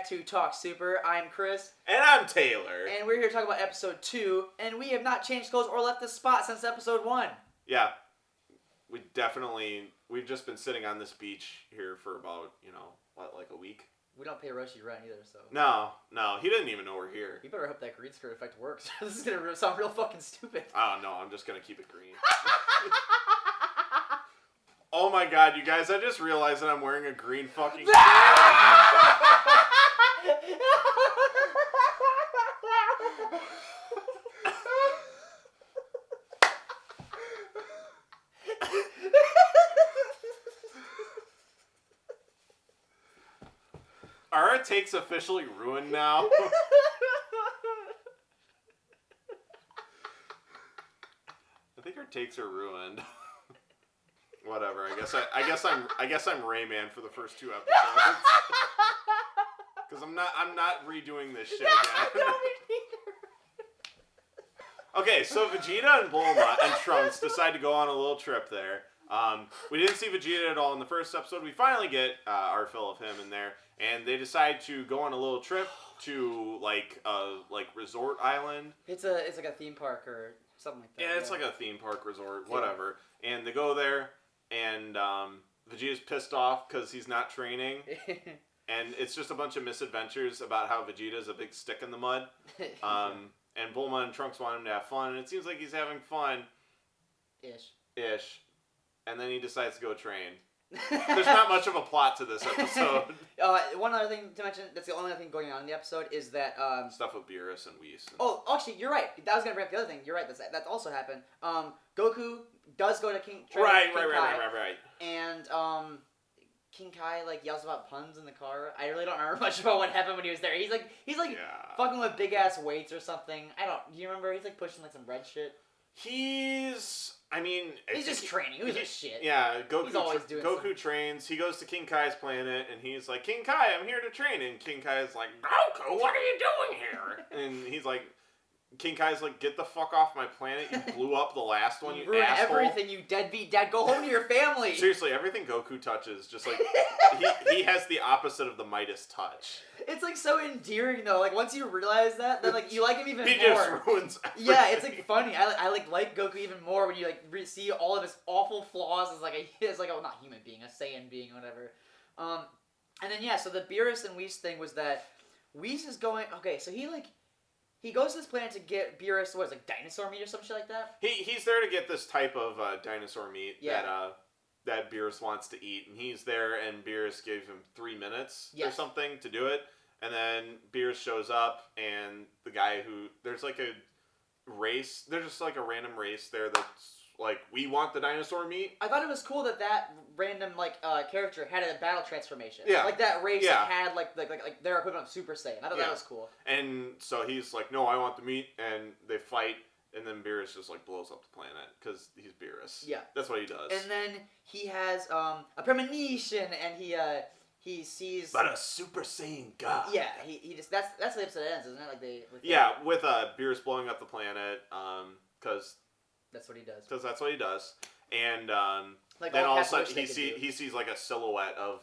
back to Talk Super. I'm Chris. And I'm Taylor. And we're here to talk about episode 2, and we have not changed clothes or left the spot since episode 1. Yeah. We've just been sitting on this beach here for about, like a week? We don't pay Roshi rent either, so. No, he didn't even know we're here. You better hope that green screen effect works. This is gonna sound real fucking stupid. Oh, no, I'm just gonna keep it green. Oh my god, you guys, I just realized that I'm wearing a green fucking Are our takes officially ruined now? I think our takes are ruined. Whatever. I guess I'm Rayman for the first 2 episodes. Because I'm not redoing this shit again. Okay, so Vegeta and Bulma and Trunks decide to go on a little trip there. We didn't see Vegeta at all in the first episode. We finally get our fill of him in there, and they decide to go on a little trip to like resort island. It's like a theme park or something like that. Yeah, it's like a theme park resort, whatever. Yeah. And they go there, and Vegeta's pissed off because he's not training, and it's just a bunch of misadventures about how Vegeta's a big stick in the mud. And Bulma and Trunks want him to have fun, and it seems like he's having fun. Ish. And then he decides to go train. There's not much of a plot to this episode. One other thing to mention, that's the only other thing going on in the episode, is that... stuff with Beerus and Whis. Oh, actually, you're right. That was going to bring up the other thing. You're right. That also happened. Goku does go to King Kai. Right. And King Kai yells about puns in the car. I really don't remember much about what happened when he was there. He's fucking with big ass weights or something. Do you remember? He's pushing some red shit. He's just training. Who's a shit? Yeah, Goku. He's always doing Goku something. Trains. He goes to King Kai's planet, and he's like, "King Kai, I'm here to train." And King Kai's like, "Goku, what are you doing here?" And he's like, King Kai's like, "Get the fuck off my planet! You blew up the last one, you ruined asshole! Everything, you deadbeat dad! Go home to your family!" Seriously, everything Goku touches, just he has the opposite of the Midas touch. It's so endearing though. Once you realize that, then you like him even more. He just ruins everything. Yeah, it's funny. I like Goku even more when you see all of his awful flaws as not human being, a Saiyan being, whatever. And then so the Beerus and Whis thing was that Whis is going. Okay, so he goes to this planet to get Beerus, dinosaur meat or some shit like that? He's there to get this type of dinosaur meat that Beerus wants to eat. And he's there, and Beerus gave him 3 minutes or something to do it. And then Beerus shows up, and the guy there's a race. There's just a random race there that's we want the dinosaur meat. I thought it was cool that random character had a battle transformation. Yeah. That race had their equivalent of Super Saiyan. I thought that was cool. And so he's like, "No, I want the meat," and they fight, and then Beerus just blows up the planet because he's Beerus. Yeah, that's what he does. And then he has a premonition, and he sees. But a Super Saiyan God. Yeah, he just that's the episode ends, isn't it? With Beerus blowing up the planet, because. That's what he does. Because that's what he does, and then all of a sudden he sees a silhouette of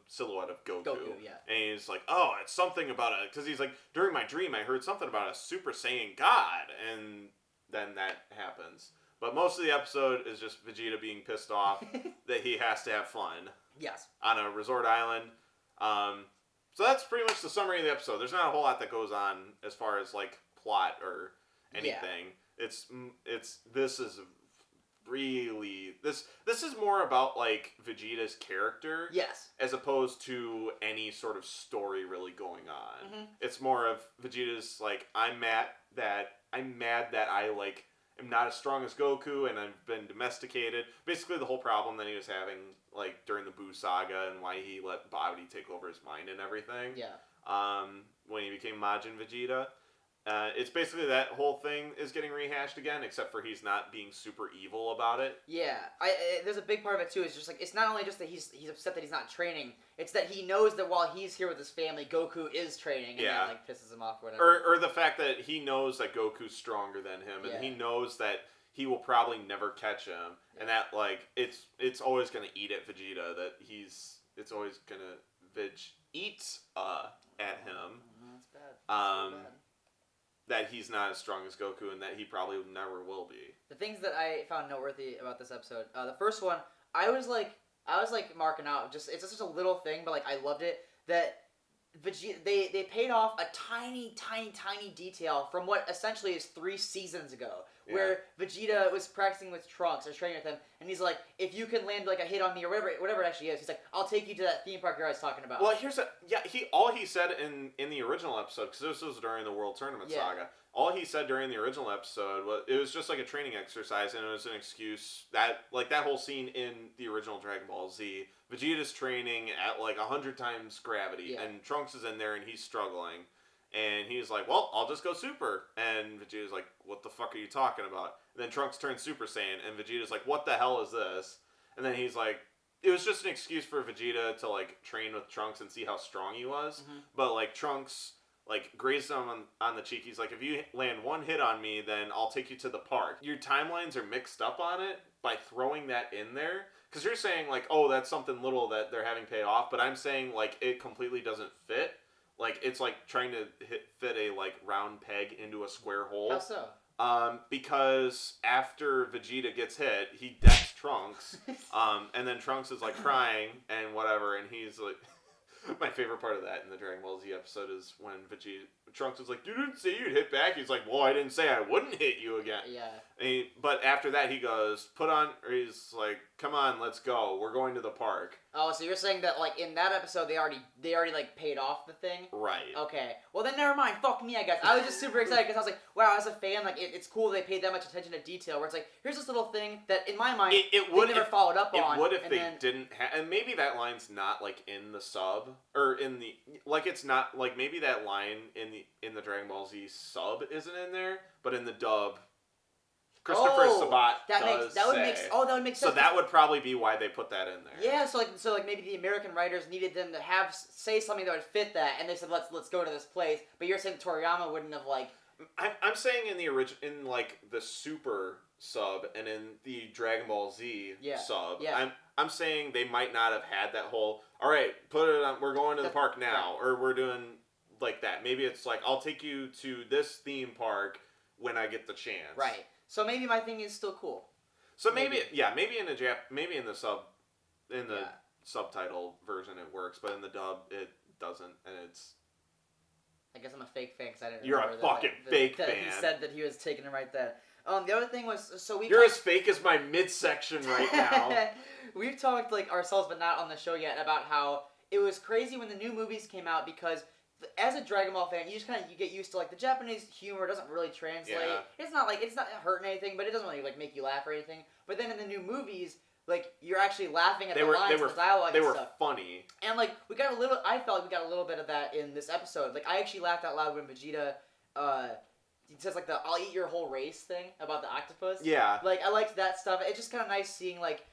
silhouette of Goku. And he's like, "Oh, it's something about it." Because he's like, "During my dream, I heard something about a Super Saiyan God," and then that happens. But most of the episode is just Vegeta being pissed off that he has to have fun. Yes. On a resort island. So that's pretty much the summary of the episode. There's not a whole lot that goes on as far as plot or anything. Yeah. This is more about Vegeta's character, yes, as opposed to any sort of story really going on. Mm-hmm. It's more of Vegeta's I'm mad that I am not as strong as Goku and I've been domesticated. Basically, the whole problem that he was having during the Buu saga and why he let Babidi take over his mind and everything. Yeah. When he became Majin Vegeta. It's basically that whole thing is getting rehashed again, except for he's not being super evil about it. Yeah, there's a big part of it too. It's just it's not only just that he's upset that he's not training. It's that he knows that while he's here with his family, Goku is training, and that pisses him off. Or whatever. Or the fact that he knows that Goku's stronger than him, and he knows that he will probably never catch him, and that it's always gonna eat at Vegeta. That it's always gonna eats at him. That's bad. So bad. That he's not as strong as Goku and that he probably never will be. The things that I found noteworthy about this episode, the first one, I was marking out. It's just such a little thing, but like I loved it that Vegeta they paid off a tiny detail from what essentially is 3 seasons ago, where Vegeta was practicing with Trunks or training with him, and he's like, if you can land like a hit on me or whatever it actually is, he's like, I'll take you to that theme park you're always talking about. Well, all he said in the original episode, because this was during the World Tournament saga. All he said during the original episode was it was just like a training exercise, and it was an excuse that whole scene in the original Dragon Ball Z, Vegeta's training at like 100 times gravity, and Trunks is in there and he's struggling, and he's like, well, I'll just go Super, and Vegeta's like, what the fuck are you talking about? And then Trunks turns Super Saiyan, and Vegeta's like, what the hell is this? And then he's like, it was just an excuse for Vegeta to like train with Trunks and see how strong he was, but like Trunks like grazed him on the cheek. He's like, if you land one hit on me, then I'll take you to the park. Your timelines are mixed up on it by throwing that in there. Because you're saying like, oh, that's something little that they're having pay off. But I'm saying like it completely doesn't fit. Like it's like trying to fit a like round peg into a square hole. How so? Because after Vegeta gets hit, he decks Trunks. And then Trunks is like crying and whatever. And he's like... My favorite part of that in the Dragon Ball Z episode is when Trunks was like, you didn't say you'd hit back. He's like, well, I didn't say I wouldn't hit you again. Yeah. But after that, he goes, he's like, come on, let's go. We're going to the park. Oh, so you're saying that like in that episode they already like paid off the thing? Right. Okay. Well then never mind. Fuck me, I guess. I was just super excited because I was like, wow, as a fan, like it's cool they paid that much attention to detail. Where it's like, here's this little thing that in my mind they never followed up on. It would if they didn't have, and maybe that line's not like in the sub or in the like it's not like maybe that line in the Dragon Ball Z sub isn't in there, but in the dub. Christopher Sabat that would make sense. So that would probably be why they put that in there. Yeah, so maybe the American writers needed them to say something that would fit that, and they said let's go to this place. But you're saying Toriyama wouldn't have like. I'm saying in the in like the Super sub and in the Dragon Ball Z sub. Yeah. I'm saying they might not have had that whole. All right, put it on. We're going to the park now, or we're doing like that. Maybe it's like I'll take you to this theme park when I get the chance. Right. So maybe my thing is still cool. So maybe in the subtitle version it works, but in the dub it doesn't, and it's. I guess I'm a fake fan because I didn't. You're a fucking fake fan. He said that he was taking it right then. The other thing was You're as fake as my midsection right now. We've talked like ourselves, but not on the show yet, about how it was crazy when the new movies came out because. As a Dragon Ball fan, you just you get used to like the Japanese humor doesn't really translate. Yeah. It's not hurting anything, but it doesn't really like make you laugh or anything. But then in the new movies, like you're actually laughing at the lines and the dialogue and stuff. They were funny. And like I felt like we got a little bit of that in this episode. Like I actually laughed out loud when Vegeta he says like the "I'll eat your whole race" thing about the octopus. Yeah. Like I liked that stuff. It's just kind of nice seeing like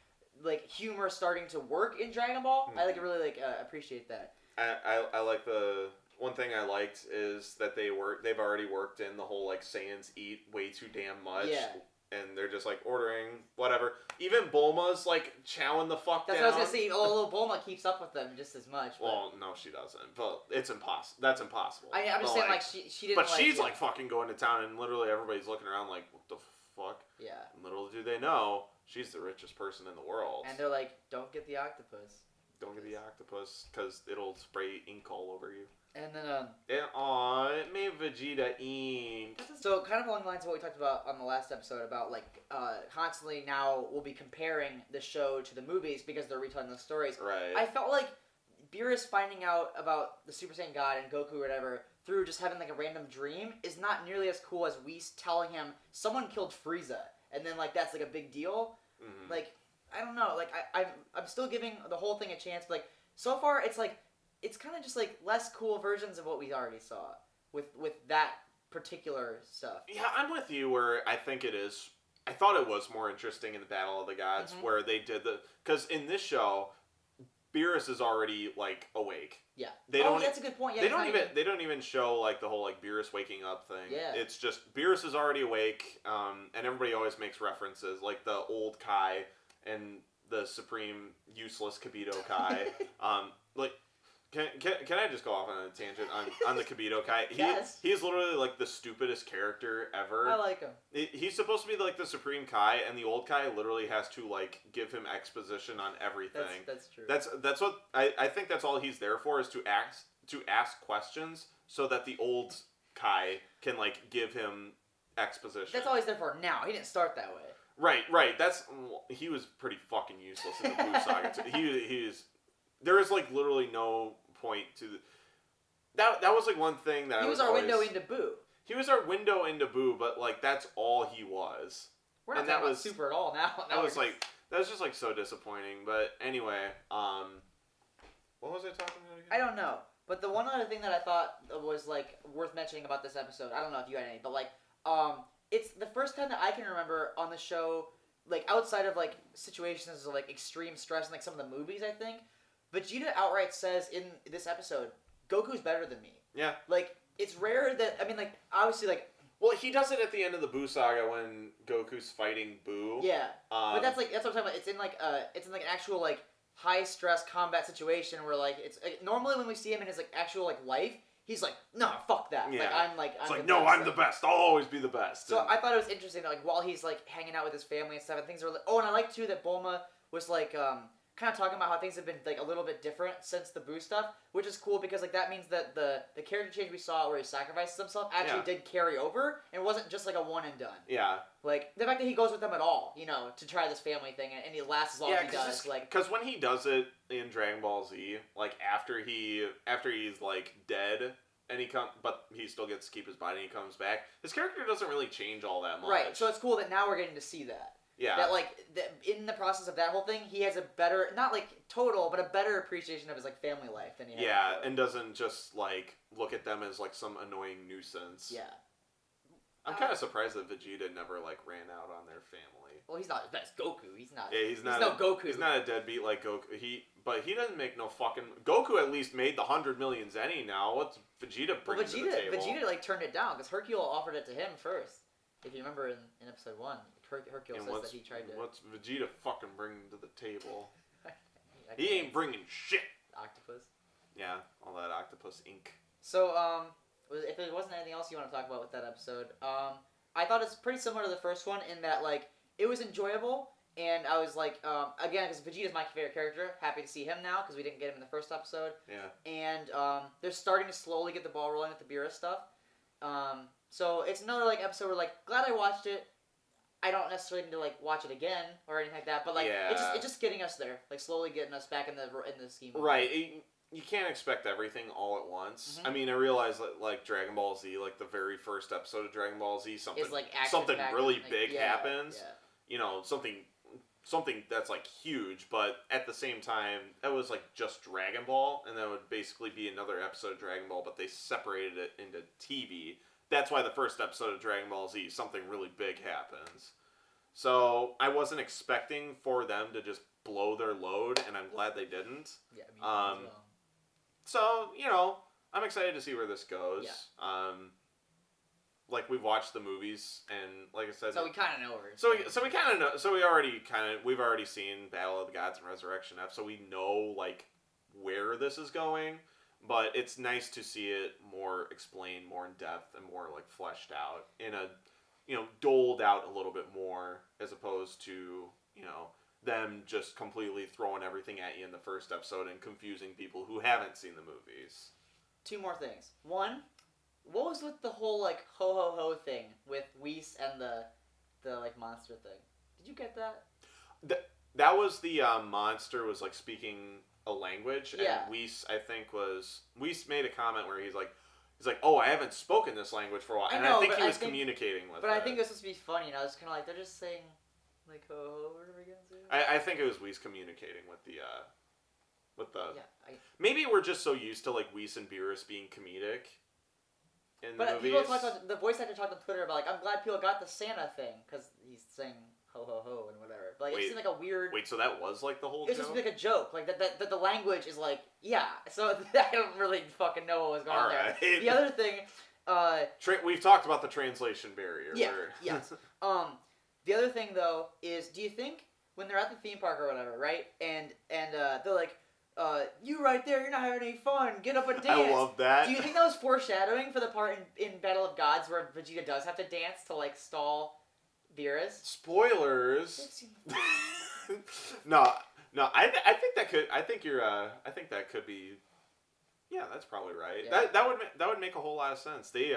humor starting to work in Dragon Ball. Mm-hmm. I really appreciate that. I like the. One thing I liked is that they've already worked in the whole like Saiyans eat way too damn much. Yeah. And they're just like ordering whatever. Even Bulma's like chowing the fuck down. That's what I was gonna say. Little Bulma keeps up with them just as much. But... Well, no, she doesn't. But it's impossible. That's impossible. I'm just saying like she didn't. But she's like fucking going to town, and literally everybody's looking around like, what the fuck? Yeah. And little do they know, she's the richest person in the world. And they're like, don't get the octopus. Don't get the octopus because it'll spray ink all over you. And then, it made Vegeta ink. So, kind of along the lines of what we talked about on the last episode about, like, constantly now we'll be comparing the show to the movies because they're retelling the stories. Right. I felt like Beerus finding out about the Super Saiyan God and Goku or whatever through just having, like, a random dream is not nearly as cool as Whis telling him someone killed Frieza. And then, like, that's, like, a big deal. Mm-hmm. Like, I don't know. Like, I'm still giving the whole thing a chance, but, like, so far it's, like, it's kind of just like less cool versions of what we already saw with that particular stuff. Yeah, I'm with you where I think it is. I thought it was more interesting in the Battle of the Gods where they did because in this show, Beerus is already like awake. Yeah. That's a good point. Yeah, they don't even show like the whole like Beerus waking up thing. Yeah. It's just Beerus is already awake, and everybody always makes references like the old Kai and the supreme useless Kibito Kai, like. Can I just go off on a tangent on the Kibito Kai? Yes. He's literally like the stupidest character ever. I like him. He's supposed to be like the Supreme Kai, and the old Kai literally has to like give him exposition on everything. That's true. That's what I think that's all he's there for, is to ask questions so that the old Kai can like give him exposition. That's all he's there for now. He didn't start that way. Right. He was pretty fucking useless in the Blue Saga too. He's there is like literally no point to that was like one thing that he was our window into Boo. He was our window into Boo, but like that's all he was. We're not talking about Super at all now. That was just like so disappointing. But anyway, what was I talking about again? I don't know. But the one other thing that I thought was like worth mentioning about this episode, I don't know if you had any, but like it's the first time that I can remember on the show, like outside of like situations of like extreme stress in like some of the movies, I think, Vegeta outright says in this episode, Goku's better than me. Yeah. Like, it's rare that, I mean, like, obviously, like... Well, he does it at the end of the Boo Saga when Goku's fighting Boo. Yeah. But that's what I'm talking about. It's in, like, an actual, like, high-stress combat situation where, like, it's... Like, normally when we see him in his, like, actual, like, life, he's like, no, fuck that. Yeah. I'm the best. I'll always be the best. So I thought it was interesting that, like, while he's, like, hanging out with his family and stuff, and things are, like... Oh, and I like, too, that Bulma was, like, kind of talking about how things have been like a little bit different since the Boo stuff, which is cool because like that means that the character change we saw where he sacrifices himself actually did carry over and wasn't just like a one and done. Yeah. Like the fact that he goes with them at all, you know, to try this family thing and he lasts as long as he does. Like because when he does it in Dragon Ball Z, like after he's like dead and but he still gets to keep his body and he comes back. His character doesn't really change all that much. Right. So it's cool that now we're getting to see that. Yeah. That, like, in the process of that whole thing, he has a better, not, like, total, but a better appreciation of his, like, family life than he had before. And doesn't just, like, look at them as, like, some annoying nuisance. Yeah. I'm kind of surprised that Vegeta never, like, ran out on their family. Well, he's not, that's Goku. He's not. Yeah, he's no Goku. He's not a deadbeat like Goku. But he doesn't make no fucking... Goku at least made the 100 million Zenny now. What's Vegeta bringing to the table? Vegeta, like, turned it down, because Hercule offered it to him first. If you remember in episode 1. Hercule says that he tried to... What's Vegeta fucking bringing to the table? He ain't bringing shit. Octopus. Yeah, all that octopus ink. So, if there wasn't anything else you want to talk about with that episode, I thought it's pretty similar to the first one in that, like, it was enjoyable, and I was like, again, because Vegeta's my favorite character, happy to see him now, because we didn't get him in the first episode. Yeah. And, they're starting to slowly get the ball rolling with the Beerus stuff. So, it's another, like, episode where, like, glad I watched it. I don't necessarily need to like watch it again or anything like that, but like it's just getting us there, like slowly getting us back in the scheme. Right, you can't expect everything all at once. Mm-hmm. I mean, I realize that like Dragon Ball Z, like the very first episode of Dragon Ball Z, something really big happens. Yeah. You know, something that's like huge, but at the same time, that was like just Dragon Ball, and that would basically be another episode of Dragon Ball, but they separated it into TV. That's why the first episode of Dragon Ball Z, something really big happens. So I wasn't expecting for them to just blow their load, and I'm glad they didn't. Yeah, me as well. So, you know, I'm excited to see where this goes. Yeah. Like, we've watched the movies, and like I said... So we kind of know where So we kind of know... So we've already seen Battle of the Gods and Resurrection F, so we know, like, where this is going. But it's nice to see it more explained, more in depth, and more, like, fleshed out in a, you know, doled out a little bit more, as opposed to, you know, them just completely throwing everything at you in the first episode and confusing people who haven't seen the movies. 2 more things. 1, what was with the whole, like, ho-ho-ho thing with Whis and the like, monster thing? Did you get that? That was the monster was, like, speaking a language, and yeah. Whis, I think, Whis made a comment where he's like, oh, I haven't spoken this language for a while, and I think he was communicating with it. But I think this was supposed to be funny, and I was kind of like, they're just saying, like, ho-ho, what are we going to say? I think it was Whis communicating with the... Yeah, maybe we're just so used to, like, Whis and Beerus being comedic in the movies. But people talk about, the voice actor talked on Twitter about, like, I'm glad people got the Santa thing, because he's saying ho ho ho and whatever. But like, it seemed like a weird... Wait, so that was, like, the whole joke? It's just like a joke. Like, that the language is like, yeah. So I don't really fucking know what was going on there. The other thing... we've talked about the translation barrier. Yeah, yes. The other thing, though, is do you think when they're at the theme park or whatever, right? And they're like, you right there, you're not having any fun. Get up and dance. I love that. Do you think that was foreshadowing for the part in Battle of Gods where Vegeta does have to dance to like stall Beerus? Spoilers. No. I think that could. I think that could be. Yeah, that's probably right. Yeah. That would make a whole lot of sense. They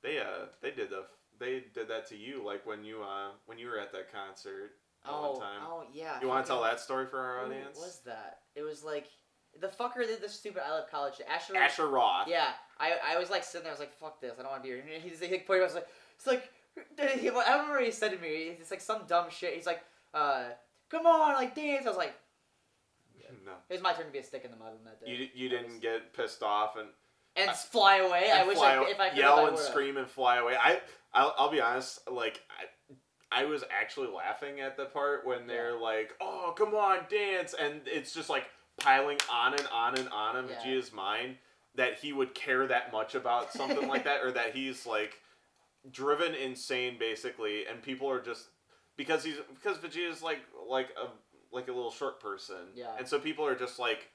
did that to you like when you were at that concert. One time. Oh, yeah. You want to tell that story for our audience? What was that? It was like, the fucker did the stupid I Love College shit. Asher Roth. Yeah. I was like sitting there, I was like, fuck this, I don't want to be here. And he's like, pointing, I was like, I don't remember what he said to me. It's like some dumb shit. He's like, come on, like, dance. I was like, no. It was my turn to be a stick in the mud on that day. You didn't get pissed off and fly away? I wish if I could yell and scream and fly away. I'll be honest, like, I was actually laughing at the part when they're like, "Oh, come on, dance," and it's just like piling on and on and on in Vegeta's mind that he would care that much about something like that, or that he's like driven insane basically, and people are just because Vegeta's like a little short person, and so people are just like.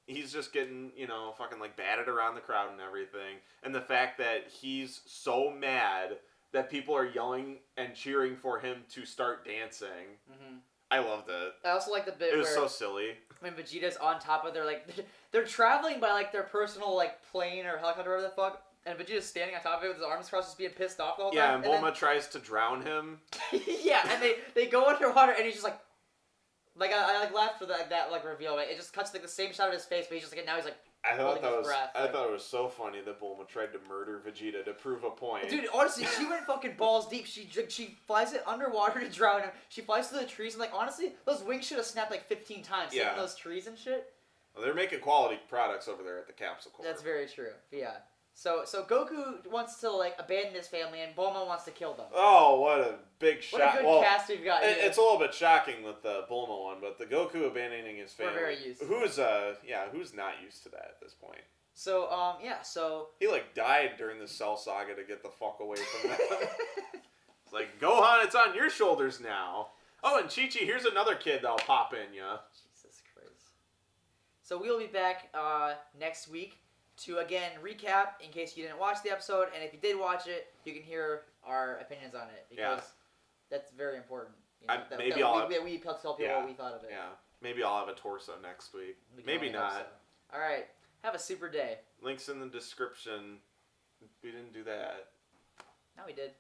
He's just getting, fucking like batted around the crowd and everything, and the fact that he's so mad that people are yelling and cheering for him to start dancing. Mm-hmm. I loved it. I also like the bit where... It was so silly. When Vegeta's on top of they're traveling by, like, their personal, like, plane or helicopter or whatever the fuck, and Vegeta's standing on top of it with his arms crossed just being pissed off the whole time. Yeah, and Bulma tries to drown him. Yeah, and they go underwater, and he's just like... Like, I laughed for that reveal, but it just cuts, like, the same shot of his face, but he's just, like, now he's, like, I thought it was so funny that Bulma tried to murder Vegeta to prove a point. Dude, honestly, she went fucking balls deep. She flies it underwater to drown him. She flies through the trees, and, like, honestly, those wings should have snapped, like, 15 times. Yeah. Hitting those trees and shit. Well, they're making quality products over there at the Capsule Corp. That's very true. Yeah. So Goku wants to, like, abandon his family, and Bulma wants to kill them. Oh, what a big shock. What a good cast we've got here. It's a little bit shocking with the Bulma one, but the Goku abandoning his family. We're very used to who's not used to that at this point? So, he, like, died during the Cell Saga to get the fuck away from that. It's like, Gohan, it's on your shoulders now. Oh, and Chi-Chi, here's another kid that'll pop in ya. Jesus Christ. So we'll be back next week to, again, recap in case you didn't watch the episode, and if you did watch it, you can hear our opinions on it, because that's very important. We tell people what we thought of it. Yeah, maybe I'll have a torso next week. Maybe not. So. All right, have a super day. Links in the description. We didn't do that. No, we did.